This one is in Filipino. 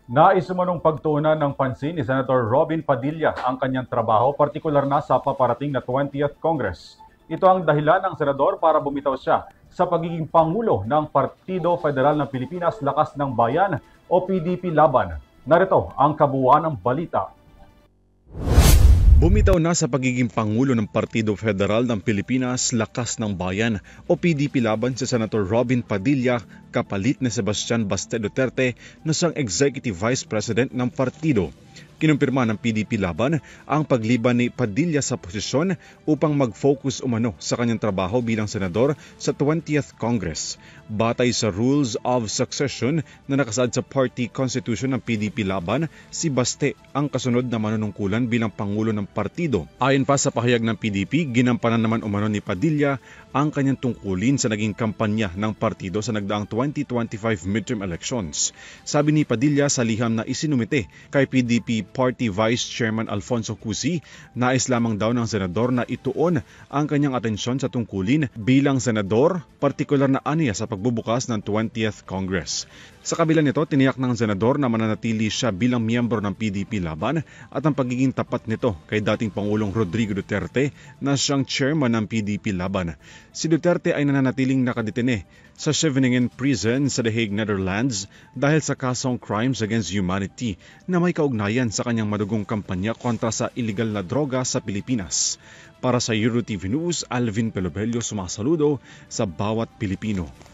Nais umanong pagtuunan ng pansin ni Senator Robin Padilla ang kanyang trabaho, partikular na sa paparating na 20th Congress. Ito ang dahilan ng senador para bumitaw siya sa pagiging pangulo ng Partido Federal ng Pilipinas Lakas ng Bayan o PDP Laban. Narito ang kabuuan ng balita. Bumitaw na sa pagiging pangulo ng Partido Federal ng Pilipinas Lakas ng Bayan o PDP Laban si Senator Robin Padilla kapalit ni Sebastian Baste Duterte na siyang Executive Vice President ng partido. Kinumpirma ng PDP Laban ang pagliban ni Padilla sa posisyon upang mag-focus umano sa kanyang trabaho bilang senador sa 20th Congress. Batay sa Rules of Succession na nakasaad sa Party Constitution ng PDP Laban, si Baste ang kasunod na manunungkulan bilang pangulo ng partido. Ayon pa sa pahayag ng PDP, ginampanan naman umano ni Padilla ang kanyang tungkulin sa naging kampanya ng partido sa nagdaang 2025 midterm elections. Sabi ni Padilla sa liham na isinumite kay PDP Party Vice Chairman Alfonso Cusi, nais lamang daw ng senador na ituon ang kanyang atensyon sa tungkulin bilang senador, partikular na aniya sa pagbubukas ng 20th Congress. Sa kabila nito, tiniyak ng senador na mananatili siya bilang miyembro ng PDP Laban at ang pagiging tapat nito kay dating Pangulong Rodrigo Duterte na siyang chairman ng PDP Laban. Si Duterte ay nananatiling nakadetene sa Scheveningen Prison sa The Hague, Netherlands dahil sa kasong Crimes Against Humanity na may kaugnayan sa kanyang madugong kampanya kontra sa iligal na droga sa Pilipinas. Para sa EuroTV News, Alvin Pelobelio sumasaludo sa bawat Pilipino.